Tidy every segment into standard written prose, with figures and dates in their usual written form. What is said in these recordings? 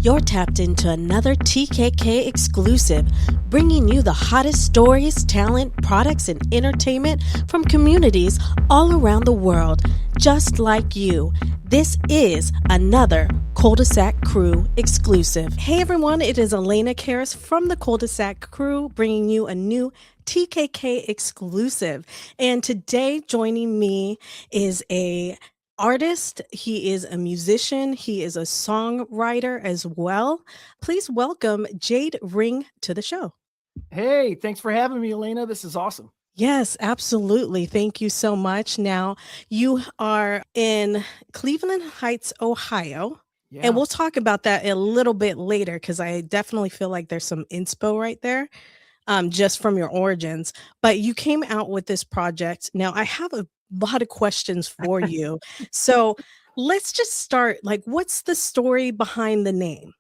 You're tapped into another TKK exclusive, bringing you the hottest stories, talent, products, and entertainment from communities all around the world, just like you. This is another Cul-de-sac Crew exclusive. Hey everyone, it is Elena Charis from the Cul-de-sac Crew, bringing you a new TKK exclusive. And today joining me is a artist, he is a musician, he is a songwriter as well. Please welcome Jade Ring to the show. Hey, thanks for having me, Elena. This is awesome. Yes, absolutely. Thank you so much. Now, you are in Cleveland Heights, Ohio. Yeah. And we'll talk about that a little bit later because I definitely feel like there's some inspo right there, just from your origins. But you came out with this project. Now, I have a lot of questions for you. So let's just start. Like, what's the story behind the name?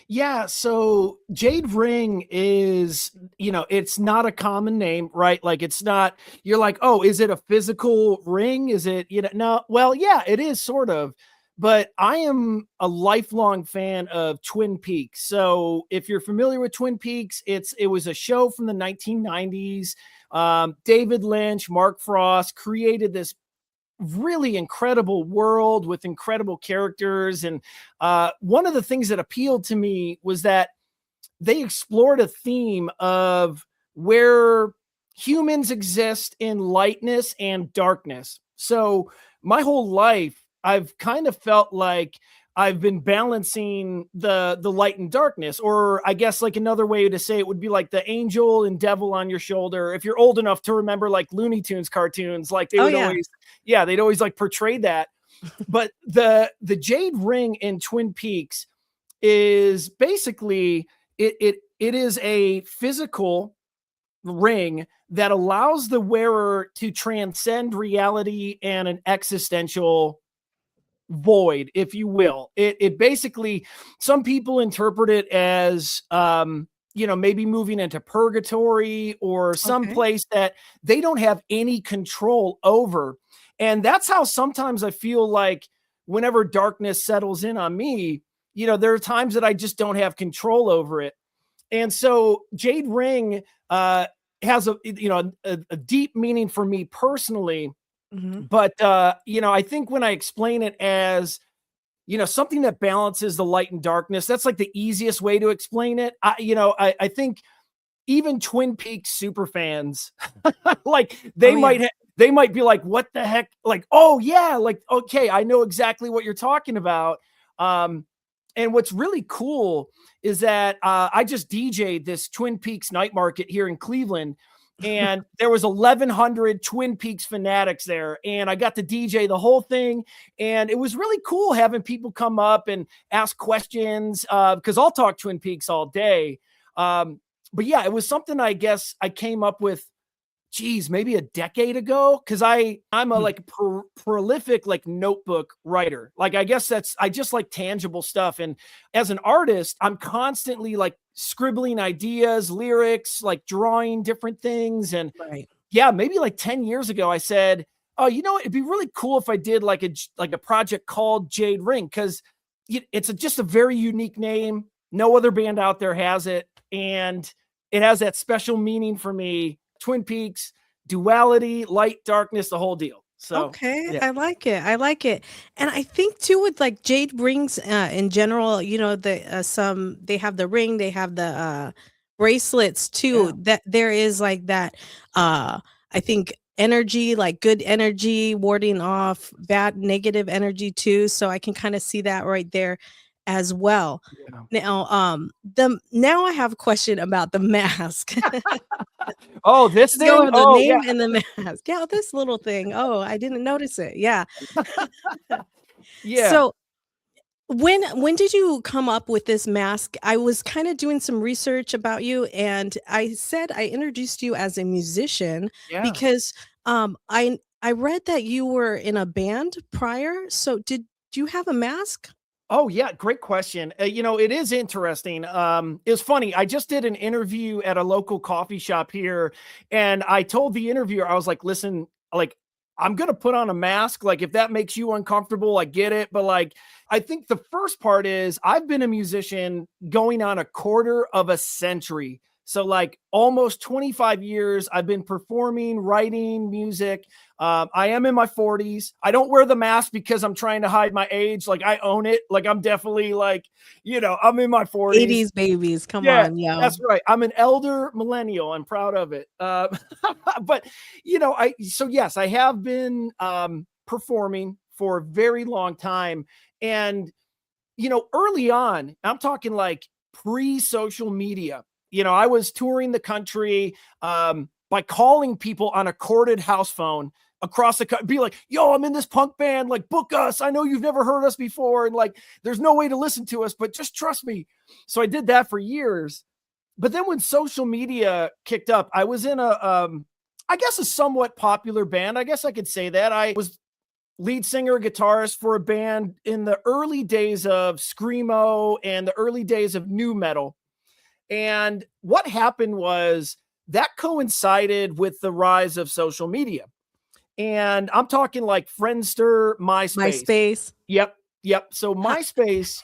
Yeah, so Jade Ring is, it's not a common name, right? Like it's not, you're like, oh, is it a physical ring? Is it, no, well, yeah, it is sort of, but I am a lifelong fan of Twin Peaks. So if you're familiar with Twin Peaks, it was a show from the 1990s. David Lynch, Mark Frost created this really incredible world with incredible characters. And one of the things that appealed to me was that they explored a theme of where humans exist in lightness and darkness. So my whole life, I've kind of felt like I've been balancing the light and darkness, or I guess like another way to say it would be like the angel and devil on your shoulder. If you're old enough to remember like Looney Tunes cartoons, like they would always, they'd always like portray that. But the Jade Ring in Twin Peaks is basically it is a physical ring that allows the wearer to transcend reality and an existential void, if you will. It basically, some people interpret it as maybe moving into purgatory or some place that they don't have any control over. And that's how sometimes I feel like whenever darkness settles in on me, there are times that I just don't have control over it. And so Jade Ring has a deep meaning for me personally. Mm-hmm. But, I think when I explain it as, something that balances the light and darkness, that's like the easiest way to explain it. I think even Twin Peaks super fans, like they might be like, what the heck? Like, oh yeah, like, okay, I know exactly what you're talking about. And what's really cool is that I just DJ'd this Twin Peaks night market here in Cleveland. And there was 1,100 Twin Peaks fanatics there, and I got to DJ the whole thing, and it was really cool having people come up and ask questions because I'll talk Twin Peaks all day. But yeah, it was something I guess I came up with, maybe a decade ago, because I'm a like prolific like notebook writer. Like I guess I just like tangible stuff, and as an artist, I'm constantly like scribbling ideas, lyrics, like drawing different things. And yeah, maybe like 10 years ago, I said, oh, it'd be really cool if I did like a project called Jade Ring, because it's just a very unique name. No other band out there has it, and it has that special meaning for me. Twin Peaks, duality, light, darkness, the whole deal. So yeah. I like it. And I think too with like Jade Rings in general, they have the ring, they have the bracelets too, that there is like that I think energy, like good energy warding off bad negative energy too. So I can kind of see that right there as well. Now now I have a question about the mask. Oh, this thing? The name and the mask. Yeah, this little thing. Oh, I didn't notice it. Yeah. Yeah. So when did you come up with this mask? I was kind of doing some research about you, and I said I introduced you as a musician because I read that you were in a band prior. So did you have a mask? Oh yeah, great question. It is interesting. It's funny. I just did an interview at a local coffee shop here, and I told the interviewer, I was like, listen, like I'm going to put on a mask. Like, if that makes you uncomfortable, I get it. But like, I think the first part is I've been a musician going on a quarter of a century. So like almost 25 years, I've been performing, writing music. I am in my 40s. I don't wear the mask because I'm trying to hide my age. Like, I own it. Like, I'm definitely like, I'm in my 40s. 80s babies. Come Yeah, on, yo. that's right. I'm an elder millennial. I'm proud of it. But yes, I have been performing for a very long time. And, early on, I'm talking like pre-social media, I was touring the country by calling people on a corded house phone across the country, be like, yo, I'm in this punk band, like, book us. I know you've never heard us before. And like, there's no way to listen to us, but just trust me. So I did that for years. But then when social media kicked up, I was in I guess a somewhat popular band. I guess I could say that. I was lead singer, guitarist for a band in the early days of screamo and the early days of nu metal. And what happened was that coincided with the rise of social media. And I'm talking like Friendster, MySpace. Yep. So MySpace,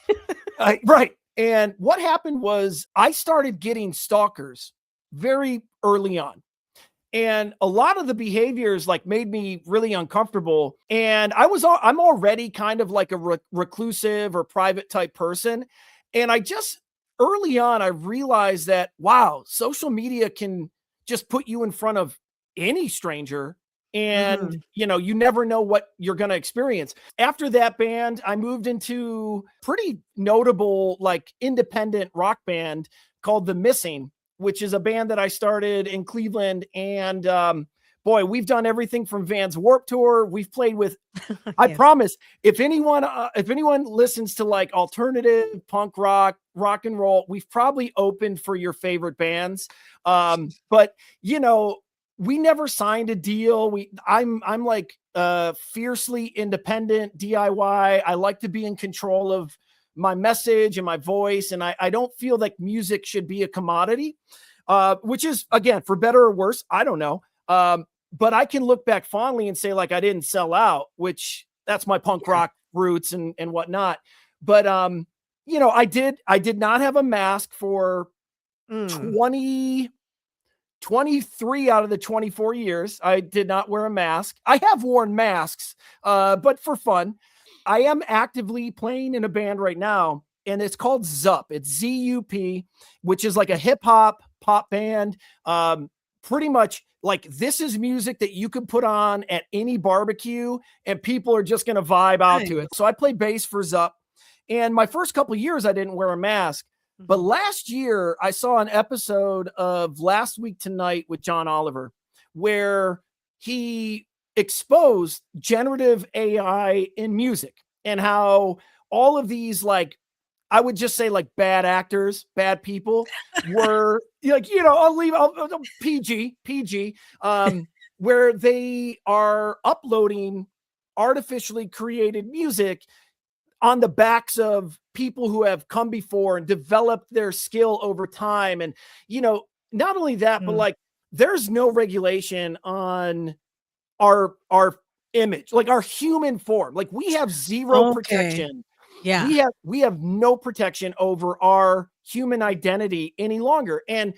right. And what happened was I started getting stalkers very early on. And a lot of the behaviors like made me really uncomfortable. And I'm already kind of like a reclusive or private type person. And early on, I realized that, wow, social media can just put you in front of any stranger. And, you never know what you're going to experience. After that band, I moved into pretty notable, like, independent rock band called The Missing, which is a band that I started in Cleveland. And boy, we've done everything from Vans Warped Tour. We've played with, I promise, if anyone listens to like alternative punk rock and roll, we've probably opened for your favorite bands. But we never signed a deal. I'm like fiercely independent DIY. I like to be in control of my message and my voice. And I don't feel like music should be a commodity, which is, again, for better or worse, I don't know. But I can look back fondly and say, like, I didn't sell out, which that's my punk rock roots and whatnot. But, I did not have a mask for 23 out of the 24 years. I did not wear a mask. I have worn masks, but for fun. I am actively playing in a band right now, and it's called ZUP. It's ZUP, which is like a hip hop pop band. Pretty much like, this is music that you could put on at any barbecue and people are just going to vibe out to it. So I play bass for ZUP. And my first couple of years, I didn't wear a mask. But last year, I saw an episode of Last Week Tonight with John Oliver, where he exposed generative AI in music and how all of these, like, I would just say, like, bad actors, bad people were like, I'll PG, where they are uploading artificially created music on the backs of people who have come before and developed their skill over time. And, not only that, but like, there's no regulation on our image, like our human form. Like, we have zero protection. Yeah. We have no protection over our human identity any longer. And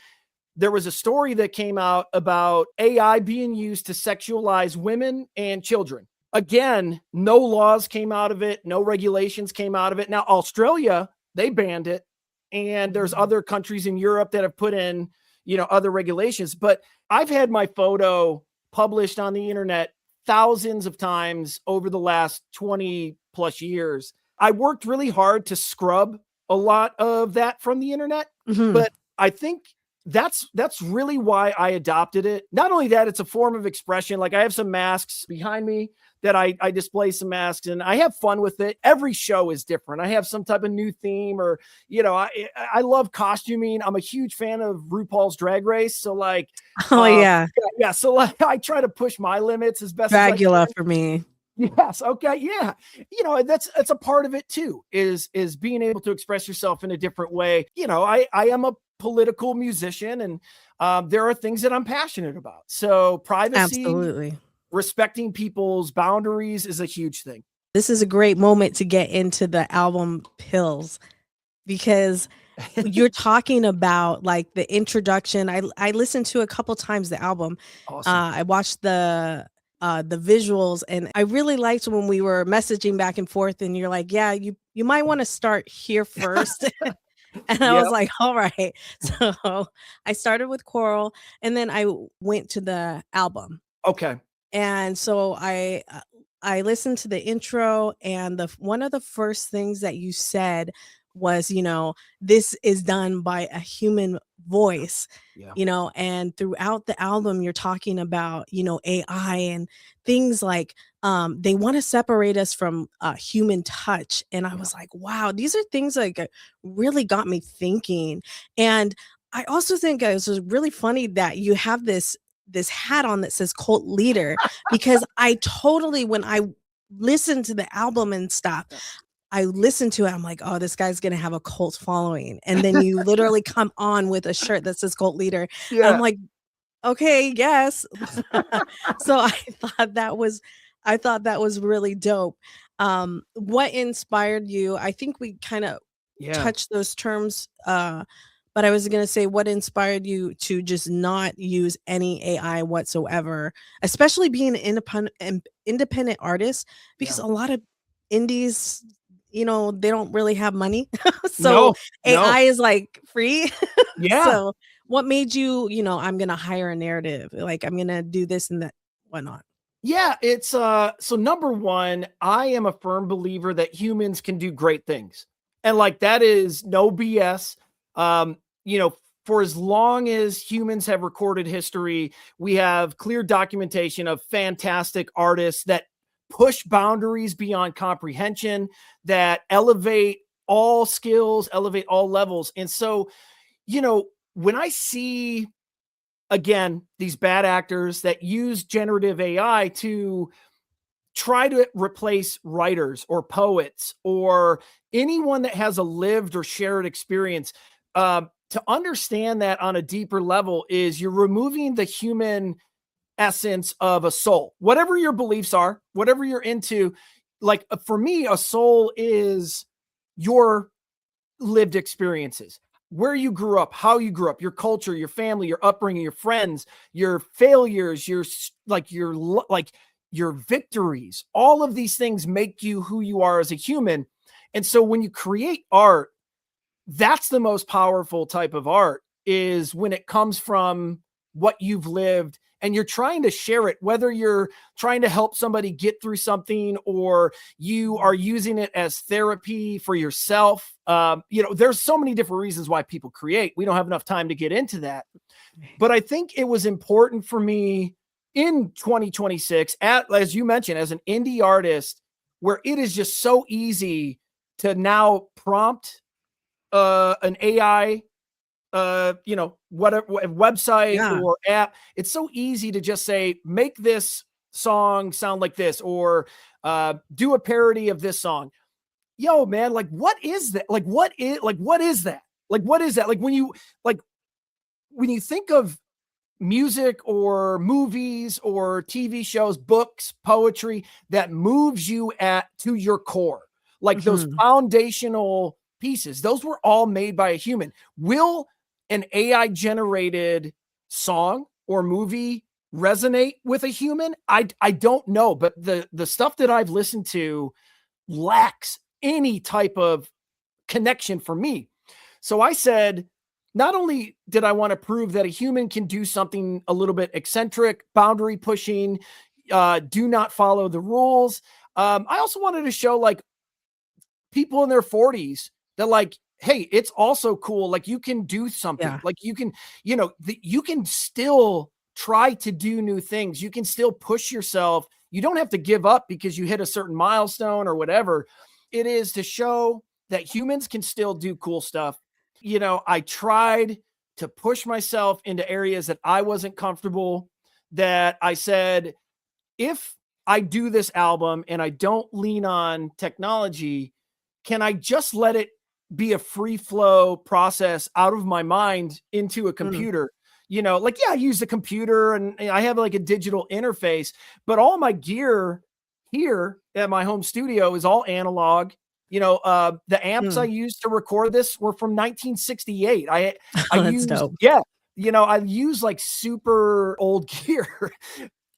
there was a story that came out about AI being used to sexualize women and children. Again, no laws came out of it. No regulations came out of it. Now, Australia, they banned it. And there's other countries in Europe that have put in, other regulations. But I've had my photo published on the internet thousands of times over the last 20 plus years. I worked really hard to scrub a lot of that from the internet. But I think that's really why I adopted it. Not only that, it's a form of expression. Like, I have some masks behind me that I display some masks, and I have fun with it. Every show is different. I have some type of new theme, or, I love costuming. I'm a huge fan of RuPaul's Drag Race. So like, yeah. So like, I try to push my limits as best Dragula as I can. For me. Yes. Okay. Yeah. That's a part of it too, is being able to express yourself in a different way. I am a political musician, and there are things that I'm passionate about. So privacy, absolutely, respecting people's boundaries is a huge thing. This is a great moment to get into the album Pills, because you're talking about like the introduction. I listened to a couple times the album. Awesome. I watched the visuals, and I really liked when we were messaging back and forth, and you're like, yeah, you might want to start here first. And I was like, all right. So I started with Coral, and then I went to the album. Okay. And so I listened to the intro, and one of the first things that you said was, this is done by a human voice. Yeah. And throughout the album, you're talking about, AI and things like, they want to separate us from human touch. And I was like, wow, these are things like really got me thinking. And I also think it was really funny that you have this hat on that says cult leader, because I totally, when I listened to the album and stuff, I listened to it, I'm like, oh, this guy's gonna have a cult following. And then you literally come on with a shirt that says cult leader. Yeah. I'm like, okay, yes. So I thought that was really dope. What inspired you? I think we kind of touched those terms, but I was going to say, what inspired you to just not use any AI whatsoever, especially being an independent artist, because a lot of indies, they don't really have money. So AI is like free. Yeah. So what made you, I'm going to hire a narrative, like I'm going to do this and that, whatnot? Yeah, it's so number one, I am a firm believer that humans can do great things. And like that is no BS. For as long as humans have recorded history, we have clear documentation of fantastic artists that push boundaries beyond comprehension, that elevate all skills, elevate all levels. And so, when I see, again, these bad actors that use generative AI to try to replace writers or poets or anyone that has a lived or shared experience, to understand that on a deeper level is you're removing the human essence of a soul, whatever your beliefs are, whatever you're into. Like for me, a soul is your lived experiences, where you grew up, how you grew up, your culture, your family, your upbringing, your friends, your failures, your victories. All of these things make you who you are as a human. And so when you create art, that's the most powerful type of art, is when it comes from what you've lived and you're trying to share it, whether you're trying to help somebody get through something or you are using it as therapy for yourself. There's so many different reasons why people create. We don't have enough time to get into that. But I think it was important for me in 2026, as you mentioned, as an indie artist, where it is just so easy to now prompt an AI, whatever website or app. It's so easy to just say, make this song sound like this, or do a parody of this song. Yo, man, like, what is that? What is that? Like when you think of music or movies or TV shows, books, poetry that moves you to your core, like those foundational pieces, those were all made by a human. Will an AI generated song or movie resonate with a human? I don't know, but the stuff that I've listened to lacks any type of connection for me. So I said, not only did I want to prove that a human can do something a little bit eccentric, boundary pushing, do not follow the rules. I also wanted to show like people in their 40s that like, hey, it's also cool. Like you can do something. Like you can, you can still try to do new things. You can still push yourself. You don't have to give up because you hit a certain milestone or whatever. It is to show that humans can still do cool stuff. I tried to push myself into areas that I wasn't comfortable, that I said, if I do this album and I don't lean on technology, can I just let it be a free flow process out of my mind into a computer? like, yeah, I use the computer and I have like a digital interface, but all my gear here at my home studio is all analog. The amps I used to record this were from 1968. I Oh, that's used, dope. yeah, I use like super old gear.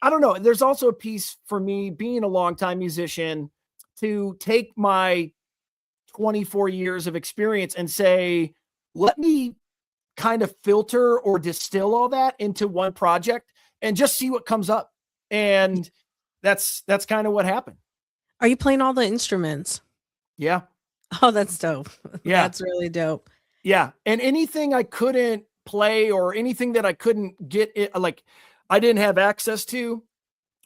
I don't know. There's also a piece for me being a longtime musician to take my 24 years of experience and say, let me kind of filter or distill all that into one project and just see what comes up. And that's kind of what happened. Are you playing all the instruments? Yeah. Oh, that's dope. Yeah. That's really dope. Yeah. And anything I couldn't play or anything that I couldn't get it, like I didn't have access to,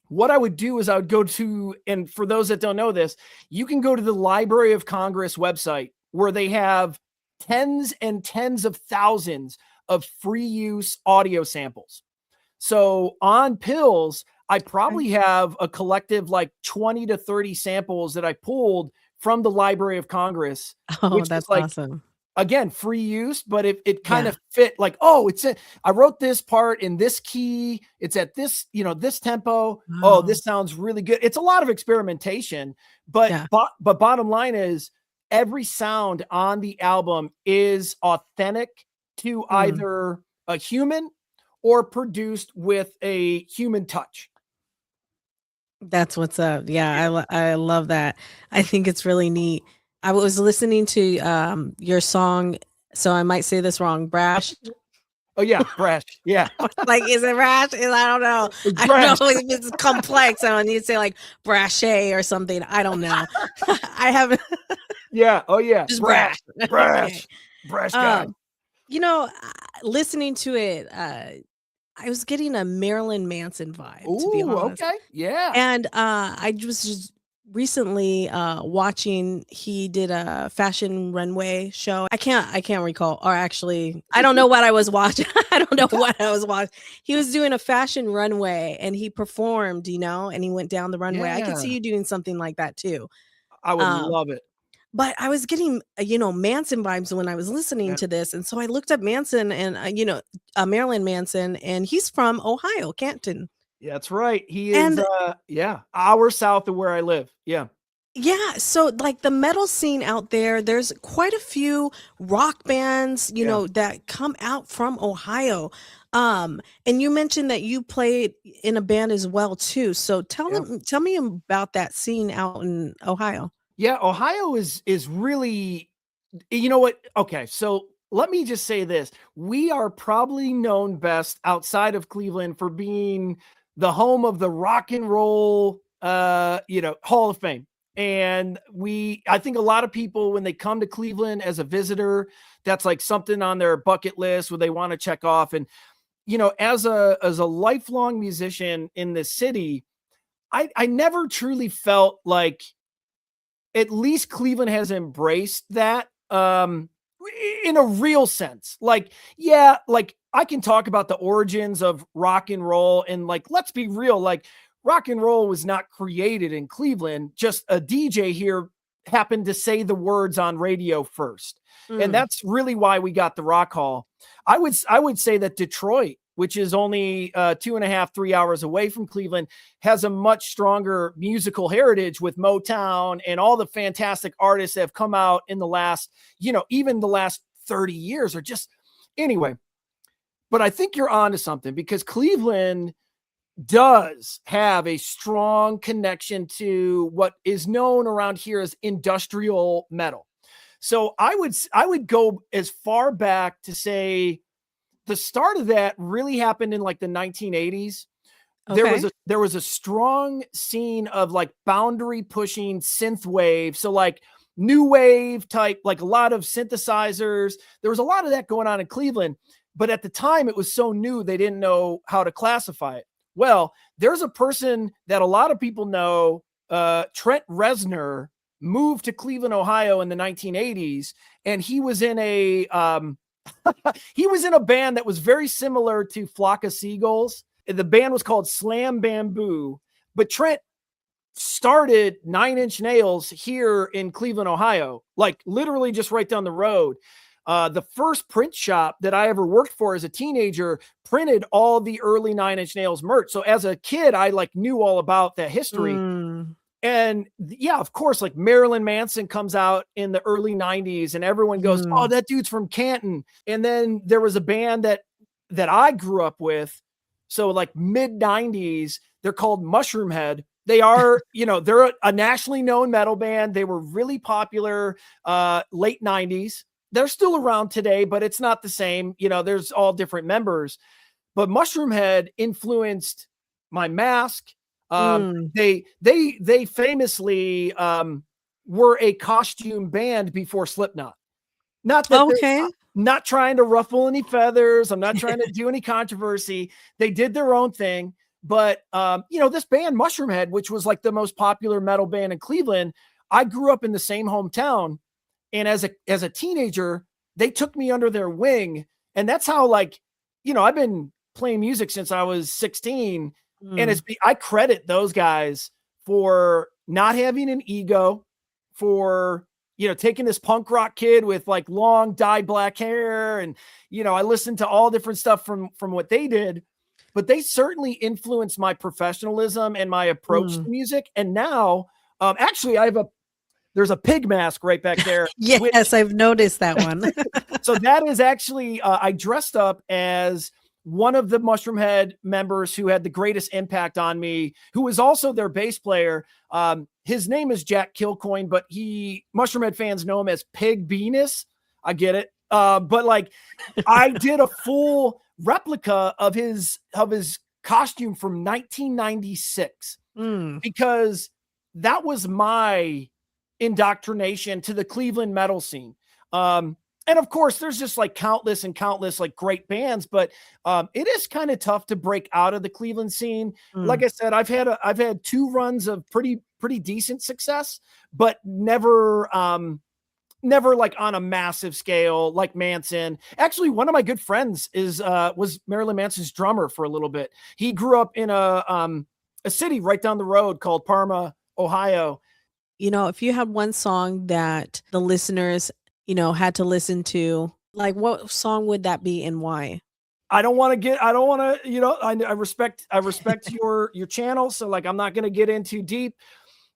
what I would do is I would go to, and for those that don't know this, you can go to the Library of Congress website where they have tens and tens of thousands of free use audio samples. So on Pills, I probably have a collective like 20 to 30 samples that I pulled from the Library of Congress, Oh, which that's is like, awesome. again, free use, but it kind of fit like, oh, I wrote this part in this key. It's at this, this tempo. Wow. Oh, this sounds really good. It's a lot of experimentation, but bottom line is every sound on the album is authentic to either a human or produced with a human touch. That's what's up. Yeah, I love that. I think it's really neat. I was listening to your song, so I might say this wrong. Brash. Oh yeah, brash. Yeah. Like, is it rash? I don't know. I don't know if it's complex. I need to say like brashe or something. I don't know. I haven't. Yeah. Oh yeah. Just brash. Okay. Brash guy. Listening to it, I was getting a Marilyn Manson vibe, to be Ooh, honest. okay. Yeah. And I was just recently watching, he did a fashion runway show. I can't recall, or actually I don't know what I was watching. I don't know what I was watching. He was doing a fashion runway and he performed, and he went down the runway. I could see you doing something like that too. I would love it. But I was getting, Manson vibes when I was listening to this. And so I looked up Manson and, Marilyn Manson, and he's from Ohio, Canton. Yeah, that's right. He is, hours south of where I live. Yeah. Yeah. So like the metal scene out there, there's quite a few rock bands, that come out from Ohio. And you mentioned that you played in a band as well too. So tell me about that scene out in Ohio. Yeah, Ohio is really, you know what? Okay, so let me just say this. We are probably known best outside of Cleveland for being the home of the rock and roll, Hall of Fame. And I think a lot of people, when they come to Cleveland as a visitor, that's like something on their bucket list where they want to check off. And, as a lifelong musician in this city, I never truly felt like, at least Cleveland has embraced that in a real sense. Like, yeah, like I can talk about the origins of rock and roll, and like, let's be real, like rock and roll was not created in Cleveland. Just a DJ here happened to say the words on radio first. And that's really why we got the Rock Hall. I would say that Detroit, which is only 2.5, 3 hours away from Cleveland, has a much stronger musical heritage with Motown and all the fantastic artists that have come out in the last, even the last 30 years, or just anyway. But I think you're onto something, because Cleveland does have a strong connection to what is known around here as industrial metal. So I would go as far back to say the start of that really happened in like the 1980s. Okay. There was a strong scene of like boundary pushing synth wave. So like new wave type, like a lot of synthesizers. There was a lot of that going on in Cleveland, but at the time it was so new, they didn't know how to classify it. Well, there's a person that a lot of people know, Trent Reznor, moved to Cleveland, Ohio in the 1980s. And he was in a band that was very similar to Flock of Seagulls. The band was called Slam Bamboo, but Trent started 9 Inch Nails here in Cleveland, Ohio, like literally just right down the road. The first print shop that I ever worked for as a teenager printed all the early Nine Inch Nails merch. So as a kid, I like knew all about that history. And yeah, of course, like Marilyn Manson comes out in the early 90s and everyone goes, oh, that dude's from Canton. And then there was a band that I grew up with. So like mid 90s, they're called Mushroomhead. They are, they're a nationally known metal band. They were really popular late 90s. They're still around today, but it's not the same. There's all different members. But Mushroomhead influenced My Mask. They famously were a costume band before Slipknot. Not that not trying to ruffle any feathers. I'm not trying to do any controversy. They did their own thing. But, this band Mushroomhead, which was like the most popular metal band in Cleveland, I grew up in the same hometown. And as a teenager, they took me under their wing. And that's how I've been playing music since I was 16. And I credit those guys for not having an ego, for, taking this punk rock kid with like long dyed black hair. And, I listened to all different stuff from what they did, but they certainly influenced my professionalism and my approach to music. And now, actually there's a pig mask right back there. Yes, I've noticed that one. So that is actually, I dressed up as one of the Mushroomhead members who had the greatest impact on me, who was also their bass player. His name is Jack Kilcoyne, but Mushroomhead fans know him as Pig Venus. I get it. But like I did a full replica of his costume from 1996 because that was my indoctrination to the Cleveland metal scene. And of course, there's just like countless like great bands, but it is kind of tough to break out of the Cleveland scene. Like I said, I've had 2 runs of pretty decent success, but never like on a massive scale like Manson. Actually, one of my good friends was Marilyn Manson's drummer for a little bit. He grew up in a city right down the road called Parma, Ohio. If you had one song that the listeners had to listen to, like what song would that be and why? I respect your channel. So like, I'm not going to get in too deep,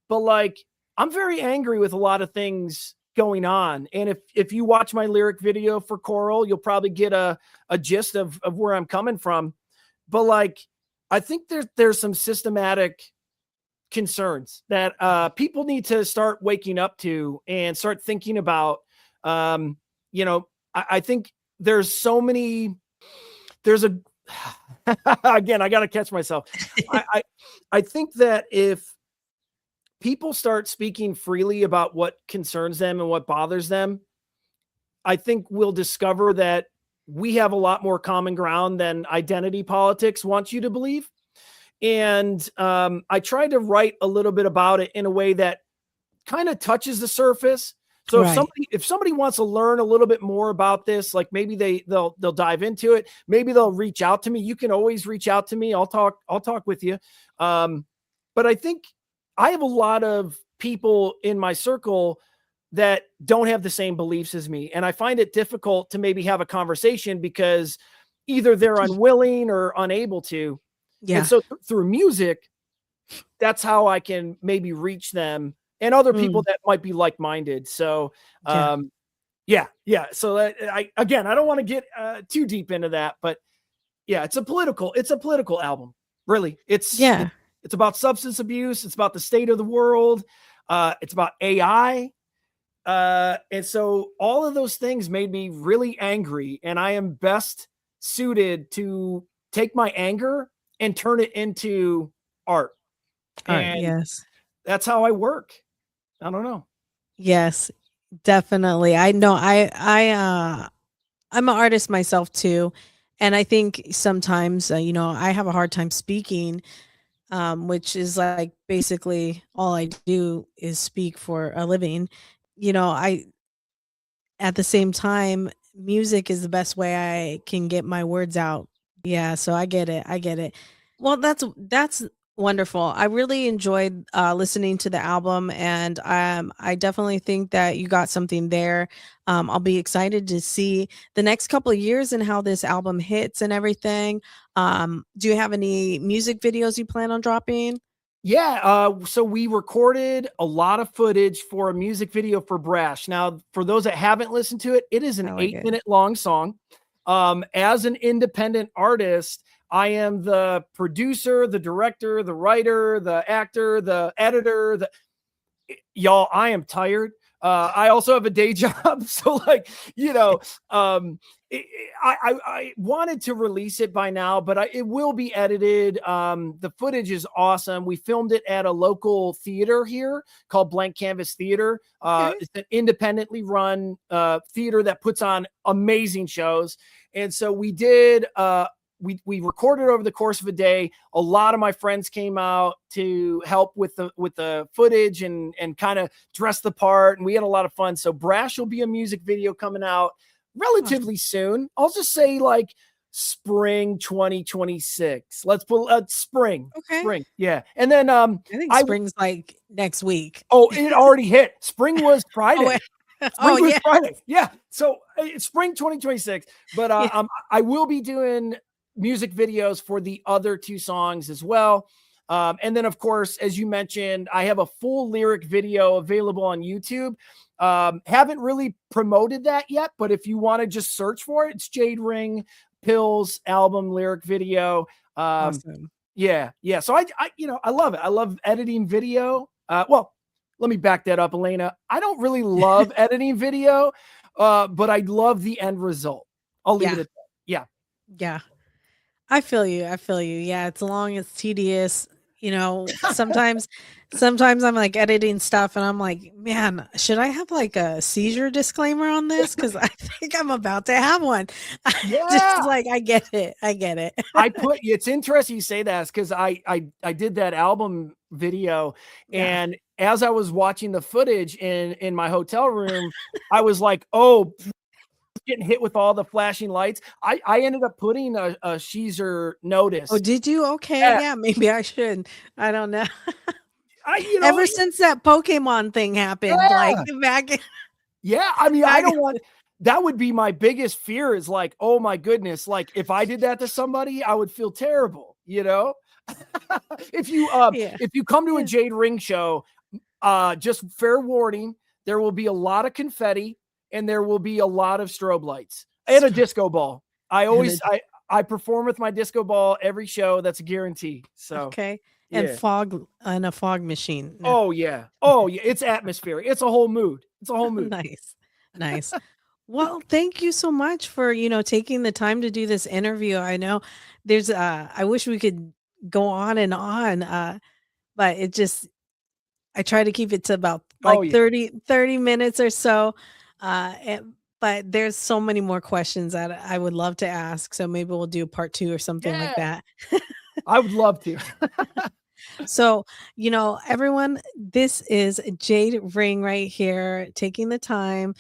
but like, I'm very angry with a lot of things going on. And if you watch my lyric video for Coral, you'll probably get a gist of where I'm coming from. But like, I think there's some systematic concerns that people need to start waking up to and start thinking about. I think there's so many, again, I got to catch myself. I think that if people start speaking freely about what concerns them and what bothers them, I think we'll discover that we have a lot more common ground than identity politics wants you to believe. And I tried to write a little bit about it in a way that kind of touches the surface. So if somebody wants to learn a little bit more about this, like maybe they'll dive into it. Maybe they'll reach out to me. You can always reach out to me. I'll talk with you. But I think I have a lot of people in my circle that don't have the same beliefs as me. And I find it difficult to maybe have a conversation because either they're unwilling or unable to. Yeah. And so through music, that's how I can maybe reach them and other people that might be like-minded. So, yeah. So I don't want to get too deep into that, but yeah, it's a political album. Really. It's about substance abuse. It's about the state of the world. It's about AI. And so all of those things made me really angry, and I am best suited to take my anger and turn it into art. And yes. That's how I work. I don't know. Yes, definitely. I know I'm an artist myself too. And I think sometimes, I have a hard time speaking, which is like basically all I do is speak for a living. At the same time, music is the best way I can get my words out. Yeah. So I get it. Well, that's Wonderful. I really enjoyed listening to the album, and I definitely think that you got something there. I'll be excited to see the next couple of years and how this album hits and everything. Do you have any music videos you plan on dropping? Yeah, so we recorded a lot of footage for a music video for Brash. Now, for those that haven't listened to it, it is an I like it. 8-minute long song. As an independent artist, I am the producer, the director, the writer, the actor, the editor, y'all, I am tired. I also have a day job, so like, you know, I wanted to release it by now, but it will be edited. The footage is awesome. We filmed it at a local theater here called Blank Canvas Theater. Okay. It's an independently run theater that puts on amazing shows, and so we did. We recorded over the course of a day. A lot of my friends came out to help with the footage and kind of dress the part, and we had a lot of fun. So Brash will be a music video coming out relatively soon. I'll just say like spring 2026. Let's put spring. Okay. Spring. Yeah. And then I think spring's like next week. oh, it already hit. Spring was Oh, Friday. wait. Spring was Yeah. Friday. Yeah. So it's spring 2026. But Yeah. I will be doing music videos for the other two songs as well. And then, of course, as you mentioned, I have a full lyric video available on YouTube. Haven't really promoted that yet, but if you want to just search for it, it's Jade Ring Pills album lyric video. Awesome. Yeah. So I love it. I love editing video. Well, let me back that up, Elena. I don't really love editing video, but I love the end result. I'll leave it at that. Yeah. Yeah. I feel you. I feel you. Yeah, it's long, it's tedious. Sometimes I'm like editing stuff and I'm like, man, should I have like a seizure disclaimer on this? Because I think I'm about to have one. Yeah. Just like I get it. I get it. It's interesting you say that because I did that album video, Yeah. and as I was watching the footage in my hotel room, I was like, oh, getting hit with all the flashing lights. I ended up putting a Sheezer notice. Oh, did you? Okay. Yeah. Yeah, maybe I should. I don't know. I Ever since that Pokemon thing happened, like back in yeah, I mean, I don't want that would be my biggest fear is like, oh my goodness, like if I did that to somebody, I would feel terrible, you know? If you come to a Jade Ring show, just fair warning, there will be a lot of confetti and there will be a lot of strobe lights and a disco ball. I perform with my disco ball every show. That's a guarantee. So okay. And a fog machine. No. Oh yeah. Oh yeah. It's atmospheric. It's a whole mood. It's a whole mood. Nice. Well, thank you so much for, taking the time to do this interview. I know I wish we could go on and on, but I try to keep it to about like 30 minutes or so. But there's so many more questions that I would love to ask. So maybe we'll do part 2 or something like that. I would love to. So, everyone, this is Jade Ring right here, taking the time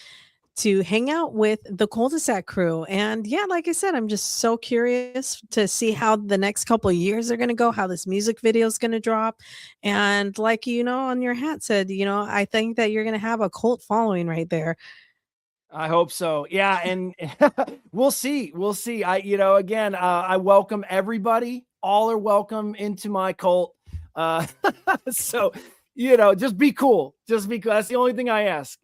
to hang out with the Cul-de-sac crew. And yeah, like I said, I'm just so curious to see how the next couple of years are going to go, how this music video is going to drop. And like, on your hat said, I think that you're going to have a cult following right there. I hope so. Yeah. And we'll see. We'll see. Again, I welcome everybody. All are welcome into my cult. So, just be cool. Just be cool. That's the only thing I ask.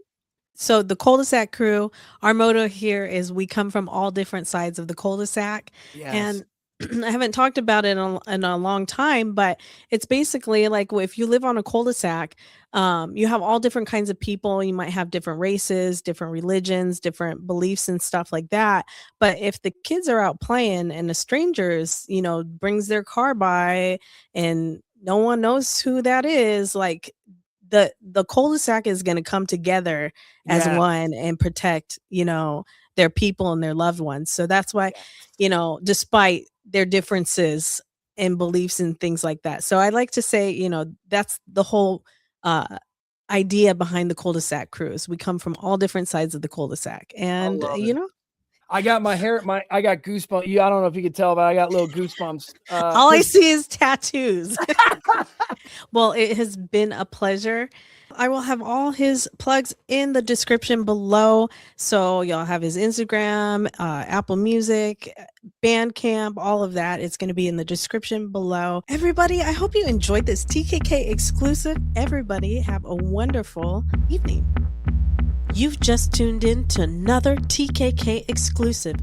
So the cul-de-sac crew, our motto here is we come from all different sides of the cul-de-sac. Yes. And I haven't talked about it in a long time, but it's basically like if you live on a cul-de-sac, you have all different kinds of people. You might have different races, different religions, different beliefs and stuff like that. But if the kids are out playing and a stranger's, brings their car by and no one knows who that is, like the cul-de-sac is going to come together as one and protect, their people and their loved ones. So that's why, despite their differences in beliefs and things like that. So I like to say, that's the whole idea behind the cul-de-sac cruise. We come from all different sides of the cul-de-sac. And, I got my hair, I got goosebumps. I don't know if you could tell, but I got little goosebumps. All I see is tattoos. Well, it has been a pleasure. I will have all his plugs in the description below. So y'all have his Instagram, Apple Music, Bandcamp, all of that. It's going to be in the description below. Everybody, I hope you enjoyed this TKK exclusive. Everybody have a wonderful evening. You've just tuned in to another TKK exclusive.